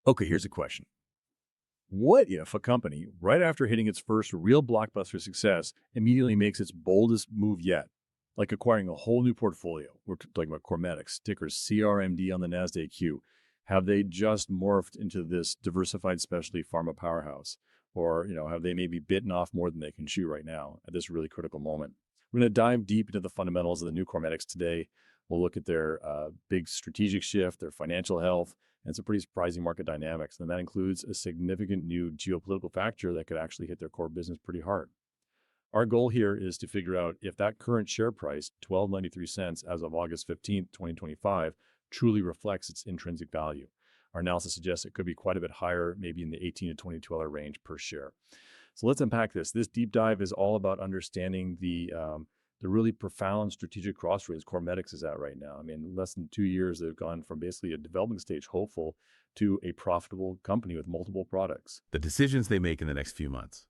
Okay, here's a question. What if a company, right after hitting its first real blockbuster success, immediately makes its boldest move yet, like acquiring a whole new portfolio? We're talking about CorMedix, ticker CRMD on the NASDAQ Q. Have they just morphed into this diversified specialty pharma powerhouse? Or, have they maybe bitten off more than they can chew right now at this really critical moment? We're going to dive deep into the fundamentals of the new CorMedix today. We'll look at their big strategic shift, their financial health, and some pretty surprising market dynamics. And that includes a significant new geopolitical factor that could actually hit their core business pretty hard. Our goal here is to figure out if that current share price, 12.93 cents as of August 15th, 2025, truly reflects its intrinsic value. Our analysis suggests it could be quite a bit higher, maybe in the $18 to $22 range per share. So let's unpack this. This deep dive is all about understanding the really profound strategic crossroads CorMedix is at right now. I mean, in less than 2 years, they've gone from basically a development stage hopeful to a profitable company with multiple products. The decisions they make in the next few months,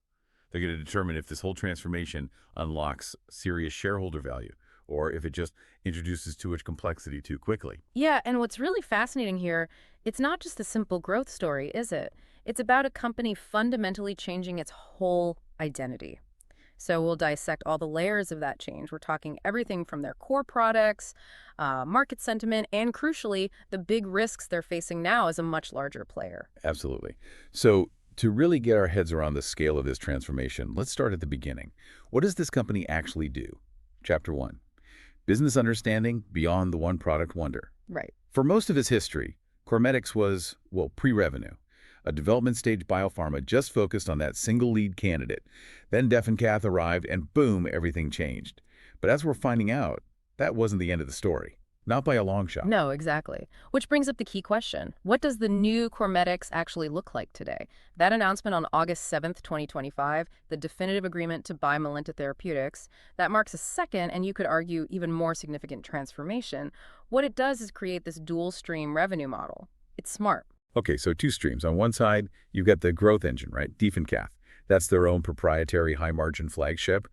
they're going to determine if this whole transformation unlocks serious shareholder value or if it just introduces too much complexity too quickly. Yeah, and what's really fascinating here, it's not just a simple growth story, is it? It's about a company fundamentally changing its whole identity. So we'll dissect all the layers of that change. We're talking everything from their core products, market sentiment, and crucially, the big risks they're facing now as a much larger player. Absolutely. So to really get our heads around the scale of this transformation, let's start at the beginning. What does this company actually do? Chapter 1. Business understanding beyond the one product wonder. Right. For most of its history, CorMedix was, well, pre-revenue. A development stage biopharma just focused on that single lead candidate. Then DefenCath arrived and boom, everything changed. But as we're finding out, that wasn't the end of the story. Not by a long shot. No, exactly. Which brings up the key question. What does the new CorMedix actually look like today? That announcement on August 7th, 2025, the definitive agreement to buy Melinta Therapeutics, that marks a second, and you could argue even more significant transformation. What it does is create this dual stream revenue model. It's smart. Okay, so two streams. On one side, you've got the growth engine, right? DefenCath. That's their own proprietary high-margin flagship.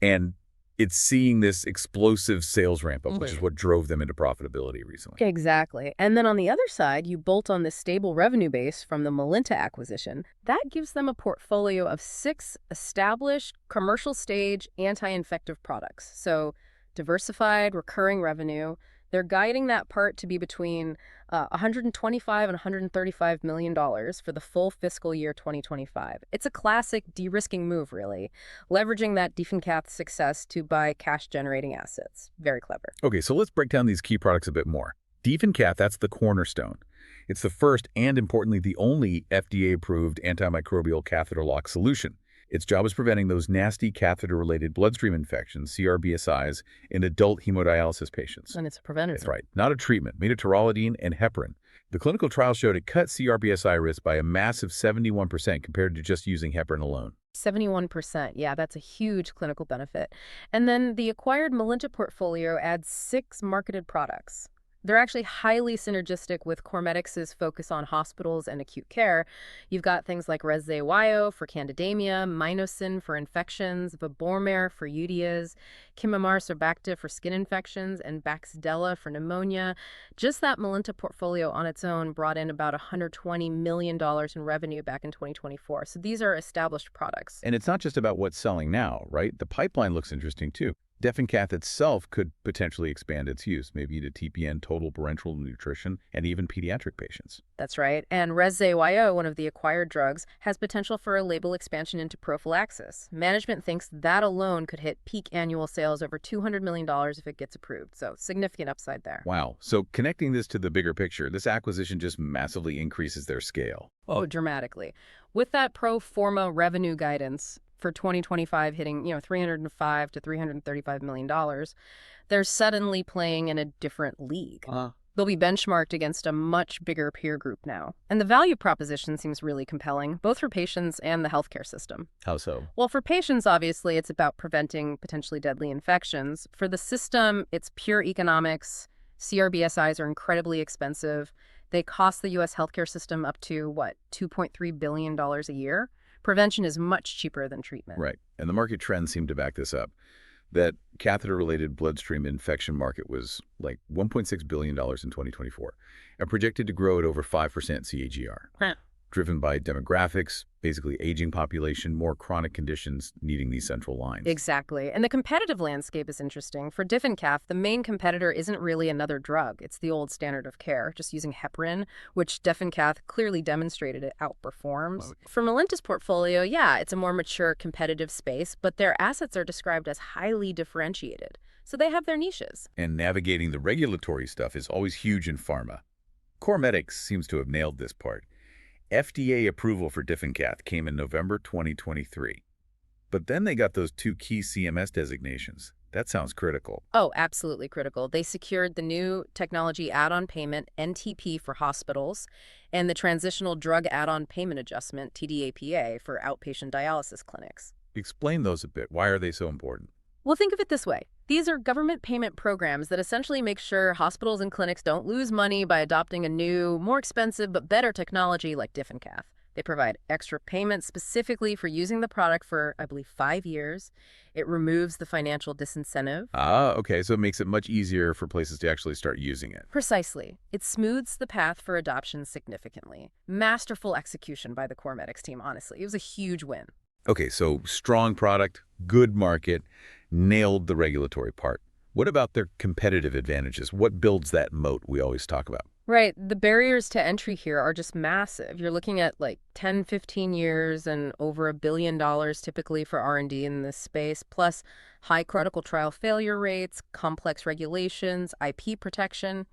And it's seeing this explosive sales ramp up, which is what drove them into profitability recently. Exactly. And then on the other side, you bolt on this stable revenue base from the Melinta acquisition. That gives them a portfolio of 6 established commercial stage anti-infective products. So diversified, recurring revenue. They're guiding that part to be between $125 and $135 million for the full fiscal year 2025. It's a classic de-risking move, really, leveraging that DefenCath success to buy cash-generating assets. Very clever. Okay, so let's break down these key products a bit more. DefenCath, that's the cornerstone. It's the first and, importantly, the only FDA-approved antimicrobial catheter lock solution. Its job is preventing those nasty catheter-related bloodstream infections, CRBSIs, in adult hemodialysis patients. And it's a preventative. That's right, not a treatment. Metatorolidine and heparin. The clinical trial showed it cut CRBSI risk by a massive 71% compared to just using heparin alone. 71%. Yeah, that's a huge clinical benefit. And then the acquired Melinta portfolio adds 6 marketed products. They're actually highly synergistic with CorMedix's focus on hospitals and acute care. You've got things like Rezzayo for candidemia, Minocin for infections, Vibormer for UTIs, Kimamar Serbacta for skin infections, and Baxdela for pneumonia. Just that Melinta portfolio on its own brought in about $120 million in revenue back in 2024. So these are established products. And it's not just about what's selling now, right? The pipeline looks interesting too. DefenCath itself could potentially expand its use, maybe to TPN, total parenteral nutrition, and even pediatric patients. That's right. And Rezzayo, one of the acquired drugs, has potential for a label expansion into prophylaxis. Management thinks that alone could hit peak annual sales over $200 million if it gets approved. So significant upside there. Wow. So connecting this to the bigger picture, this acquisition just massively increases their scale. Oh, dramatically. With that pro forma revenue guidance for 2025 hitting, $305 to $335 million, they're suddenly playing in a different league. They'll be benchmarked against a much bigger peer group now. And the value proposition seems really compelling, both for patients and the healthcare system. How so? Well, for patients, obviously, it's about preventing potentially deadly infections. For the system, it's pure economics. CRBSIs are incredibly expensive. They cost the U.S. healthcare system up to, $2.3 billion a year? Prevention is much cheaper than treatment. Right. And the market trends seem to back this up. That catheter-related bloodstream infection market was like $1.6 billion in 2024 and projected to grow at over 5% CAGR, driven by demographics, basically aging population, more chronic conditions needing these central lines. Exactly. And the competitive landscape is interesting. For DefenCath, the main competitor isn't really another drug. It's the old standard of care, just using heparin, which DefenCath clearly demonstrated it outperforms. Wow. For Melinta's portfolio, yeah, it's a more mature competitive space, but their assets are described as highly differentiated. So they have their niches. And navigating the regulatory stuff is always huge in pharma. CorMedix seems to have nailed this part. FDA approval for DefenCath came in November 2023. But then they got those 2 key CMS designations. That sounds critical. Oh, absolutely critical. They secured the new technology add-on payment, NTP, for hospitals, and the transitional drug add-on payment adjustment, TDAPA, for outpatient dialysis clinics. Explain those a bit. Why are they so important? Well, think of it this way. These are government payment programs that essentially make sure hospitals and clinics don't lose money by adopting a new, more expensive but better technology like DefenCath. They provide extra payments specifically for using the product for, I believe, 5 years. It removes the financial disincentive. Ah, okay, so it makes it much easier for places to actually start using it. Precisely. It smooths the path for adoption significantly. Masterful execution by the CorMedix team, honestly. It was a huge win. Okay, so strong product, good market, nailed the regulatory part. What about their competitive advantages? What builds that moat we always talk about? Right. The barriers to entry here are just massive. You're looking at like 10, 15 years and over $1 billion typically for R&D in this space, plus high clinical trial failure rates, complex regulations, IP protection.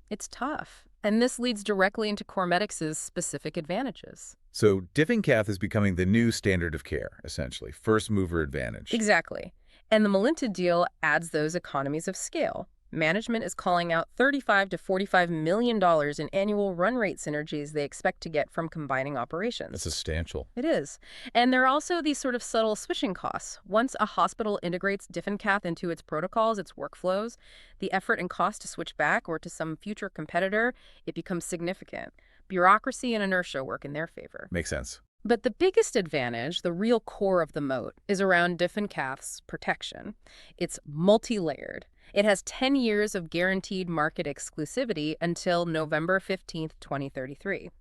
It's tough. And this leads directly into CorMedix's specific advantages. So DefenCath is becoming the new standard of care, essentially. First mover advantage. Exactly. And the Melinta deal adds those economies of scale. Management is calling out $35 to $45 million in annual run rate synergies they expect to get from combining operations. That's substantial. It is. And there are also these sort of subtle switching costs. Once a hospital integrates DefenCath into its protocols, its workflows, the effort and cost to switch back or to some future competitor, it becomes significant. Bureaucracy and inertia work in their favor. Makes sense. But the biggest advantage, the real core of the moat, is around DefenCath's protection. It's multi-layered. It has 10 years of guaranteed market exclusivity until November 15th, 2033.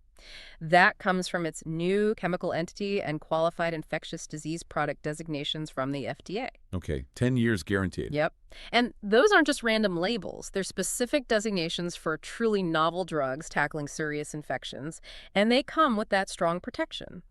That comes from its new chemical entity and qualified infectious disease product designations from the FDA. Okay, 10 years guaranteed. Yep. And those aren't just random labels. They're specific designations for truly novel drugs tackling serious infections, and they come with that strong protection.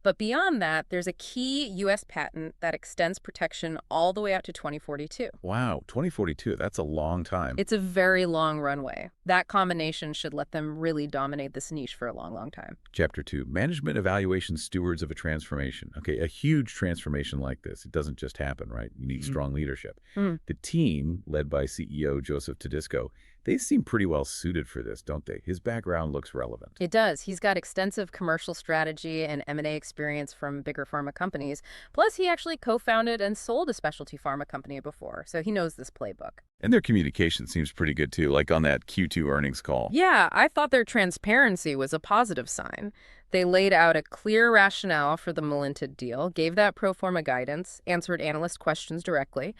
But beyond that, there's a key U.S. patent that extends protection all the way out to 2042. Wow, 2042, that's a long time. It's a very long runway. That combination should let them really dominate this niche for a long, long time. Chapter 2, Management Evaluation Stewards of a Transformation. Okay, a huge transformation like this, it doesn't just happen, right? You need strong leadership. The team, led by CEO Joseph Tedisco, they seem pretty well suited for this, don't they? His background looks relevant. It does. He's got extensive commercial strategy and M&A experience from bigger pharma companies. Plus, he actually co-founded and sold a specialty pharma company before, so he knows this playbook. And their communication seems pretty good, too, like on that Q2 earnings call. Yeah, I thought their transparency was a positive sign. They laid out a clear rationale for the Melinta deal, gave that pro forma guidance, answered analyst questions directly.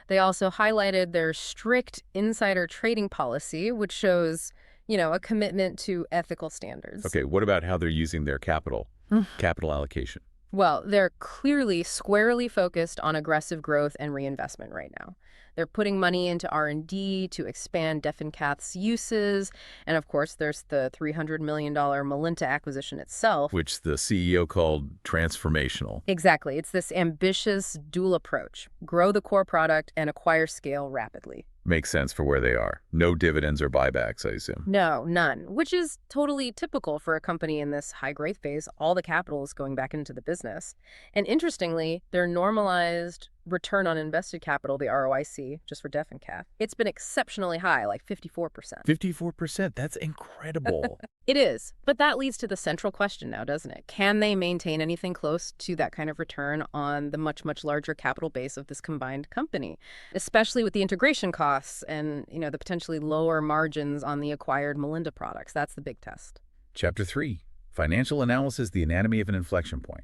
They also highlighted their strict insider trading policy, which shows, a commitment to ethical standards. Okay, what about how they're using their capital allocation? Well, they're clearly squarely focused on aggressive growth and reinvestment right now. They're putting money into R&D to expand DefenCath's uses. And of course, there's the $300 million Melinta acquisition itself. Which the CEO called transformational. Exactly. It's this ambitious dual approach. Grow the core product and acquire scale rapidly. Makes sense for where they are. No dividends or buybacks, I assume. No, none, which is totally typical for a company in this high growth phase. All the capital is going back into the business. And interestingly, their normalized return on invested capital, the ROIC, just for DefenCath, it's been exceptionally high, like 54%. 54%? That's incredible. It is. But that leads to the central question now, doesn't it? Can they maintain anything close to that kind of return on the much, much larger capital base of this combined company, especially with the integration costs and, the potentially lower margins on the acquired Melinta products? That's the big test. Chapter 3, Financial Analysis, the Anatomy of an Inflection Point.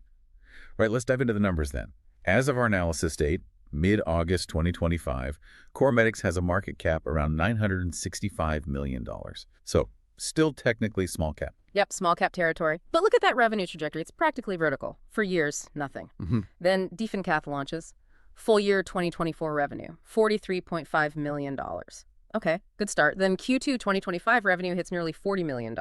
Right, let's dive into the numbers then. As of our analysis date, Mid-August 2025, CorMedix has a market cap around $965 million. So, still technically small cap. Yep, small cap territory. But look at that revenue trajectory. It's practically vertical. For years, nothing. Then DefenCath launches. Full year 2024 revenue, $43.5 million. Okay, good start. Then Q2 2025 revenue hits nearly $40 million.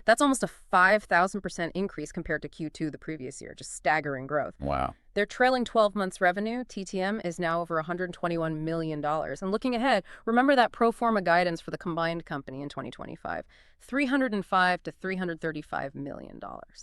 That's almost a 5,000% increase compared to Q2 the previous year. Just staggering growth. Wow. Their trailing 12 months revenue, TTM, is now over $121 million. And looking ahead, remember that pro forma guidance for the combined company in 2025, $305 to $335 million.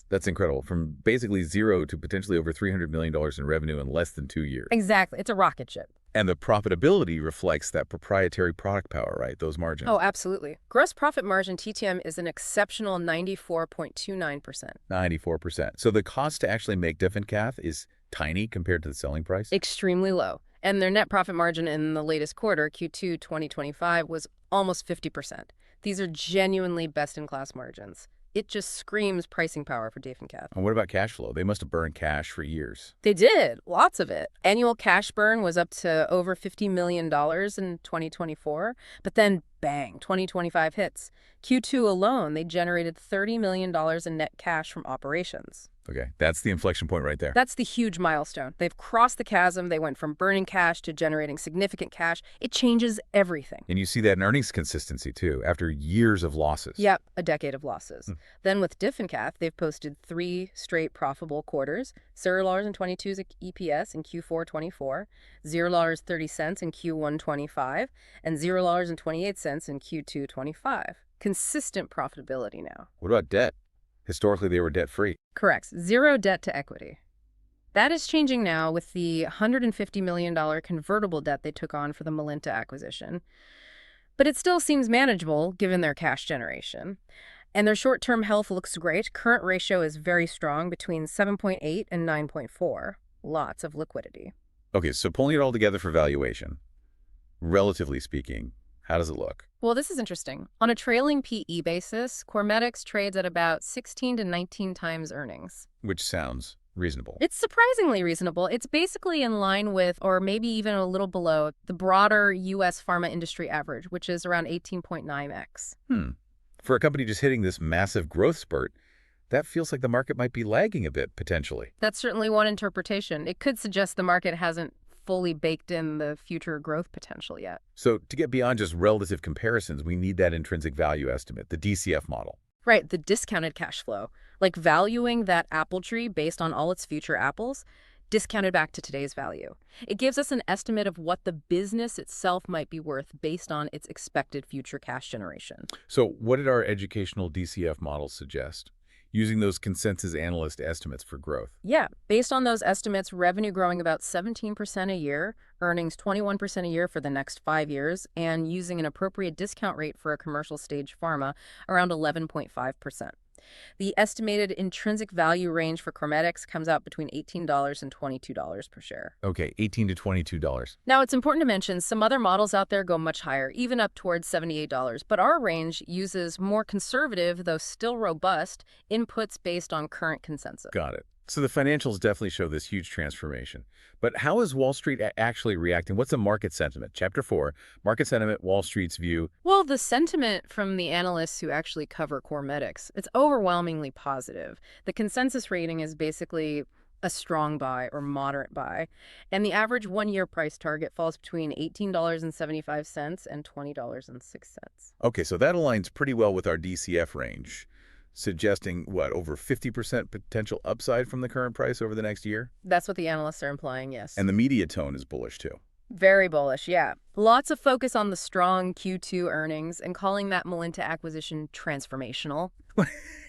That's incredible. From basically zero to potentially over $300 million in revenue in less than 2 years. Exactly. It's a rocket ship. And the profitability reflects that proprietary product power, right? Those margins. Oh, absolutely. Gross profit margin, TTM, is an exceptional 94.29%. 94%. So the cost to actually make DefenCath is tiny compared to the selling price? Extremely low. And their net profit margin in the latest quarter, Q2 2025, was almost 50%. These are genuinely best-in-class margins. It just screams pricing power for DefenCath. And what about cash flow? They must have burned cash for years. They did. Lots of it. Annual cash burn was up to over $50 million in 2024. But then, bang, 2025 hits. Q2 alone, they generated $30 million in net cash from operations. Okay, that's the inflection point right there. That's the huge milestone. They've crossed the chasm. They went from burning cash to generating significant cash. It changes everything. And you see that in earnings consistency, too, after years of losses. Yep, a decade of losses. Then with DefenCath, they've posted 3 straight profitable quarters, $0.22 EPS in Q4 24, $0.30 in Q1 25, and $0.28 in Q2 25. Consistent profitability now. What about debt? Historically, they were debt-free. Correct. 0 debt to equity. That is changing now with the $150 million convertible debt they took on for the Melinta acquisition. But it still seems manageable given their cash generation. And their short-term health looks great. Current ratio is very strong, between 7.8 and 9.4. Lots of liquidity. Okay, so pulling it all together for valuation, relatively speaking, how does it look? Well, this is interesting. On a trailing PE basis, CorMedix trades at about 16 to 19 times earnings. Which sounds reasonable. It's surprisingly reasonable. It's basically in line with, or maybe even a little below, the broader U.S. pharma industry average, which is around 18.9x. For a company just hitting this massive growth spurt, that feels like the market might be lagging a bit, potentially. That's certainly one interpretation. It could suggest the market hasn't fully baked in the future growth potential yet. So to get beyond just relative comparisons, we need that intrinsic value estimate, the DCF model. Right, the discounted cash flow. Like valuing that apple tree based on all its future apples, discounted back to today's value. It gives us an estimate of what the business itself might be worth based on its expected future cash generation. So what did our educational DCF models suggest? Using those consensus analyst estimates for growth. Yeah, based on those estimates, revenue growing about 17% a year, earnings 21% a year for the next 5 years, and using an appropriate discount rate for a commercial stage pharma around 11.5%. The estimated intrinsic value range for CorMedix comes out between $18 and $22 per share. Okay, $18 to $22. Now, it's important to mention some other models out there go much higher, even up towards $78, but our range uses more conservative, though still robust, inputs based on current consensus. Got it. So the financials definitely show this huge transformation. But how is Wall Street actually reacting? What's the market sentiment? Chapter 4, Market Sentiment, Wall Street's View. Well, the sentiment from the analysts who actually cover CorMedix, it's overwhelmingly positive. The consensus rating is basically a strong buy or moderate buy, and the average one-year price target falls between $18.75 and $20.06. Okay, so that aligns pretty well with our DCF range, suggesting, what, over 50% potential upside from the current price over the next year? That's what the analysts are implying, yes. And the media tone is bullish, too. Very bullish, yeah. Lots of focus on the strong Q2 earnings and calling that Melinta acquisition transformational.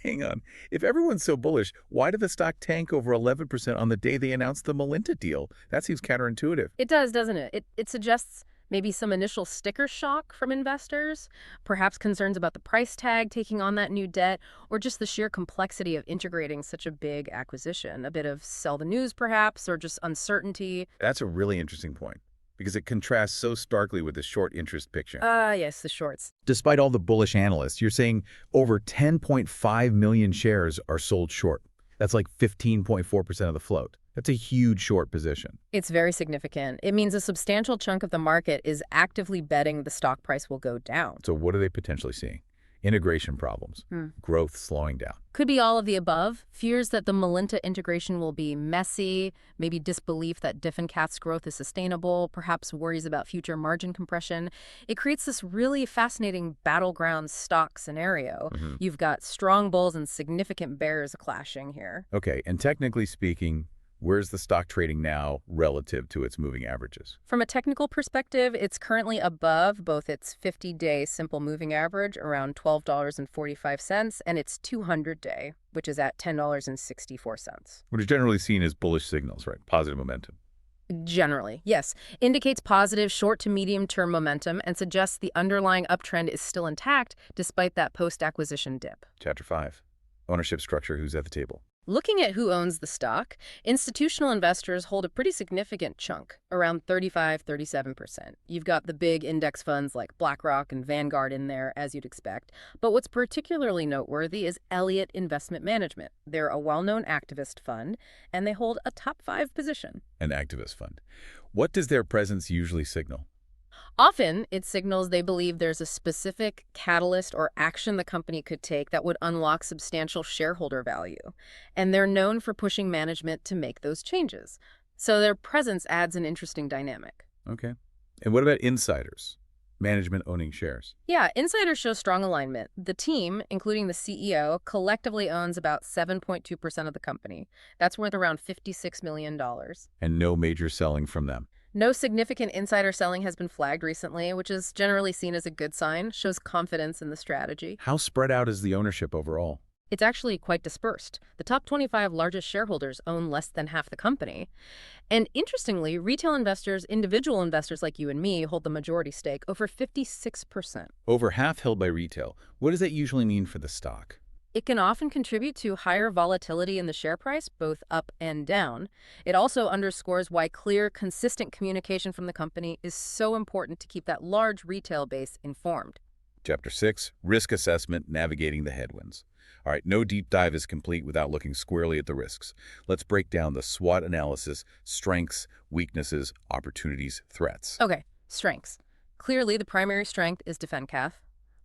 Hang on. If everyone's so bullish, why did the stock tank over 11% on the day they announced the Melinta deal? That seems counterintuitive. It does, doesn't it? It suggests maybe some initial sticker shock from investors, perhaps concerns about the price tag taking on that new debt, or just the sheer complexity of integrating such a big acquisition. A bit of sell the news, perhaps, or just uncertainty. That's a really interesting point, because it contrasts so starkly with the short interest picture. Yes, the shorts. Despite all the bullish analysts, you're saying over 10.5 million shares are sold short. That's like 15.4% of the float. That's a huge short position. It's very significant. It means a substantial chunk of the market is actively betting the stock price will go down. So what are they potentially seeing? Integration problems, growth slowing down. Could be all of the above. Fears that the Melinta integration will be messy, maybe disbelief that DefenCath's growth is sustainable, perhaps worries about future margin compression. It creates this really fascinating battleground stock scenario. You've got strong bulls and significant bears clashing here. Okay, and technically speaking, where's the stock trading now relative to its moving averages? From a technical perspective, it's currently above both its 50-day simple moving average, around $12.45, and its 200-day, which is at $10.64. What is generally seen as bullish signals, right? Positive momentum. Generally, yes. Indicates positive short to medium-term momentum and suggests the underlying uptrend is still intact despite that post-acquisition dip. Chapter 5. Ownership structure, who's at the table? Looking at who owns the stock, institutional investors hold a pretty significant chunk, around 35–37%. You've got the big index funds like BlackRock and Vanguard in there, as you'd expect. But what's particularly noteworthy is Elliott Investment Management. They're a well-known activist fund, and they hold a top 5 position. An activist fund. What does their presence usually signal? Often, it signals they believe there's a specific catalyst or action the company could take that would unlock substantial shareholder value. And they're known for pushing management to make those changes. So their presence adds an interesting dynamic. Okay. And what about insiders? Management owning shares? Yeah, insiders show strong alignment. The team, including the CEO, collectively owns about 7.2% of the company. That's worth around $56 million. And no major selling from them? No significant insider selling has been flagged recently, which is generally seen as a good sign, shows confidence in the strategy. How spread out is the ownership overall? It's actually quite dispersed. The top 25 largest shareholders own less than half the company. And interestingly, retail investors, individual investors like you and me, hold the majority stake, over 56%. Over half held by retail. What does that usually mean for the stock? It can often contribute to higher volatility in the share price, both up and down. It also underscores why clear, consistent communication from the company is so important to keep that large retail base informed. Chapter 6, Risk Assessment, Navigating the Headwinds. All right, no deep dive is complete without looking squarely at the risks. Let's break down the SWOT analysis, strengths, weaknesses, opportunities, threats. Okay, strengths. Clearly, the primary strength is DefenCath.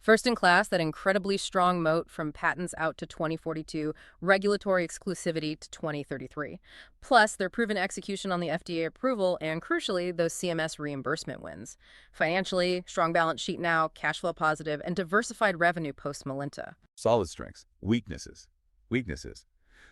First in class, that incredibly strong moat from patents out to 2042, regulatory exclusivity to 2033. Plus, their proven execution on the FDA approval and, crucially, those CMS reimbursement wins. Financially, strong balance sheet now, cash flow positive, and diversified revenue post-Melinta. Solid strengths. Weaknesses. Weaknesses.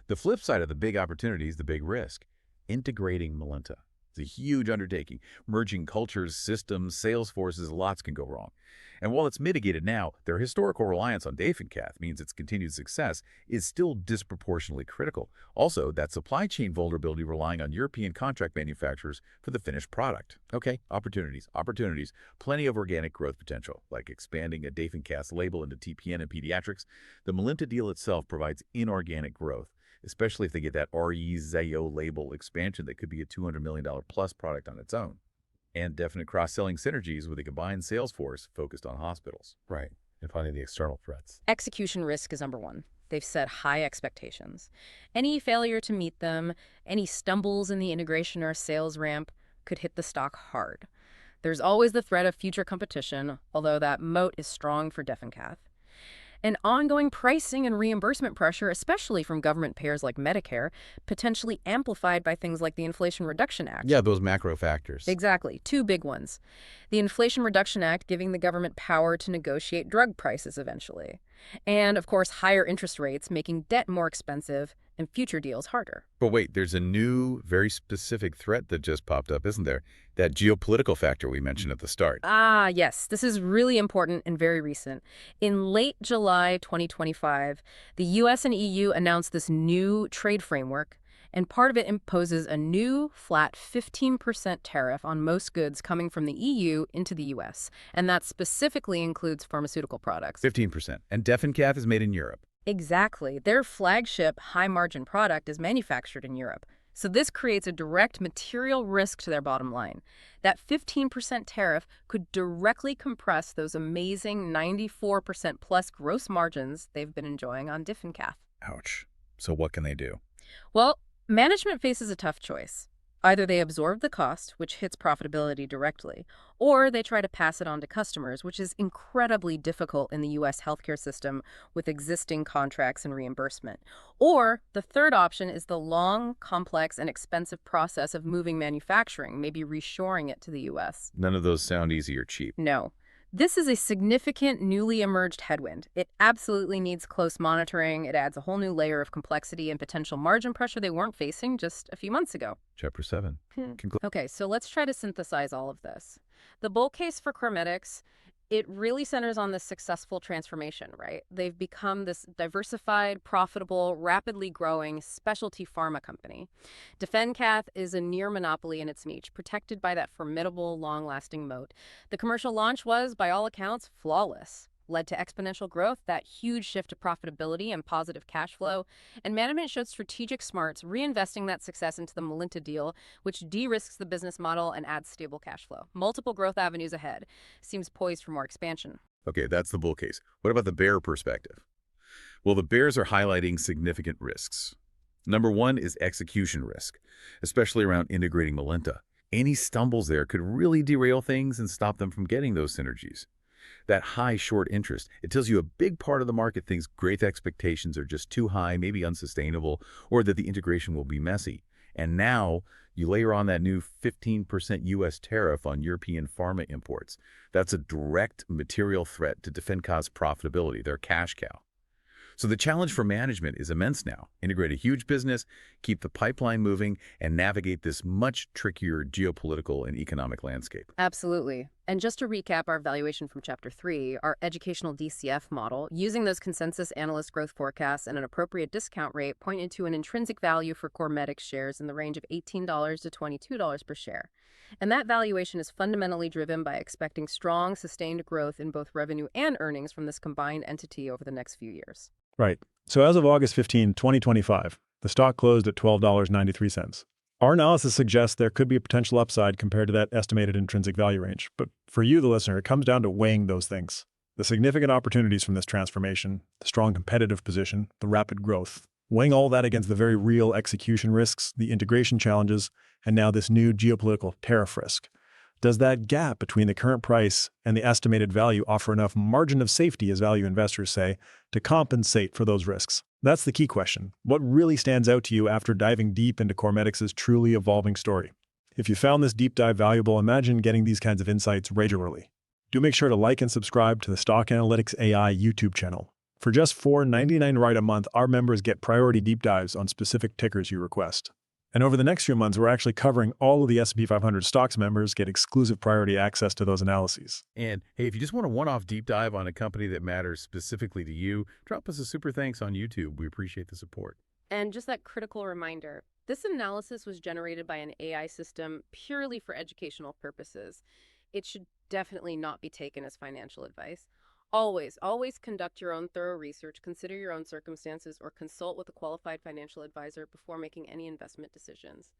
The flip side of the big opportunity is the big risk. Integrating Melinta. It's a huge undertaking. Merging cultures, systems, sales forces, lots can go wrong. And while it's mitigated now, their historical reliance on DefenCath means its continued success is still disproportionately critical. Also, that supply chain vulnerability relying on European contract manufacturers for the finished product. Okay, opportunities. Plenty of organic growth potential, like expanding a DefenCath label into TPN and pediatrics. The Melinta deal itself provides inorganic growth, especially if they get that REZO label expansion that could be a $200 million plus product on its own. And definite cross-selling synergies with a combined sales force focused on hospitals. Right, and finding the external threats. Execution risk is number one. They've set high expectations. Any failure to meet them, any stumbles in the integration or sales ramp could hit the stock hard. There's always the threat of future competition, although that moat is strong for DefenCath. And ongoing pricing and reimbursement pressure, especially from government payers like Medicare, potentially amplified by things like the Inflation Reduction Act. Yeah, those macro factors. Exactly. Two big ones. The Inflation Reduction Act giving the government power to negotiate drug prices eventually. And, of course, higher interest rates making debt more expensive and future deals harder. But wait, there's a new, very specific threat that just popped up, isn't there? That geopolitical factor we mentioned at the start. Ah, yes. This is really important and very recent. In late July 2025, the U.S. and EU announced this new trade framework, and part of it imposes a new flat 15% tariff on most goods coming from the EU into the U.S., and that specifically includes pharmaceutical products. 15%. And DefenCath is made in Europe. Exactly. Their flagship high-margin product is manufactured in Europe. So this creates a direct material risk to their bottom line. That 15% tariff could directly compress those amazing 94% plus gross margins they've been enjoying on DefenCath. Ouch. So what can they do? Well, Management faces a tough choice. Either they absorb the cost, which hits profitability directly, or they try to pass it on to customers, which is incredibly difficult in the U.S. healthcare system with existing contracts and reimbursement. Or the third option is the long, complex, and expensive process of moving manufacturing, maybe reshoring it to the U.S. None of those sound easy or cheap. No. This is a significant newly emerged headwind. It absolutely needs close monitoring. It adds a whole new layer of complexity and potential margin pressure they weren't facing just a few months ago. Chapter 7. Okay, so let's try to synthesize all of this. The bull case for CorMedix, it really centers on this successful transformation, right? They've become this diversified, profitable, rapidly growing specialty pharma company. DefenCath is a near monopoly in its niche, protected by that formidable, long-lasting moat. The commercial launch was, by all accounts, flawless. Led to exponential growth, that huge shift to profitability and positive cash flow, and management showed strategic smarts, reinvesting that success into the Melinta deal, which de-risks the business model and adds stable cash flow. Multiple growth avenues ahead. Seems poised for more expansion. Okay, that's the bull case. What about the bear perspective? Well, the bears are highlighting significant risks. Number one is execution risk, especially around integrating Melinta. Any stumbles there could really derail things and stop them from getting those synergies. That high short interest, it tells you a big part of the market thinks growth expectations are just too high, maybe unsustainable, or that the integration will be messy. And now you layer on that new 15% U.S. tariff on European pharma imports. That's a direct material threat to DefenCath's profitability, their cash cow. So the challenge for management is immense now. Integrate a huge business, keep the pipeline moving, and navigate this much trickier geopolitical and economic landscape. Absolutely. And just to recap our valuation from Chapter 3, our educational DCF model, using those consensus analyst growth forecasts and an appropriate discount rate, pointed to an intrinsic value for CorMedix shares in the range of $18 to $22 per share. And that valuation is fundamentally driven by expecting strong, sustained growth in both revenue and earnings from this combined entity over the next few years. Right. So as of August 15, 2025, the stock closed at $12.93. Our analysis suggests there could be a potential upside compared to that estimated intrinsic value range. But for you, the listener, it comes down to weighing those things. The significant opportunities from this transformation, the strong competitive position, the rapid growth. Weighing all that against the very real execution risks, the integration challenges, and now this new geopolitical tariff risk. Does that gap between the current price and the estimated value offer enough margin of safety, as value investors say, to compensate for those risks? That's the key question. What really stands out to you after diving deep into CorMedix's truly evolving story? If you found this deep dive valuable, imagine getting these kinds of insights regularly. Do make sure to like and subscribe to the Stock Analytics AI YouTube channel. For just $4.99 right a month, our members get priority deep dives on specific tickers you request. And over the next few months, we're actually covering all of the S&P 500 stocks members get exclusive priority access to those analyses. And hey, if you just want a one-off deep dive on a company that matters specifically to you, drop us a super thanks on YouTube. We appreciate the support. And just that critical reminder, this analysis was generated by an AI system purely for educational purposes. It should definitely not be taken as financial advice. Always conduct your own thorough research, consider your own circumstances, or consult with a qualified financial advisor before making any investment decisions.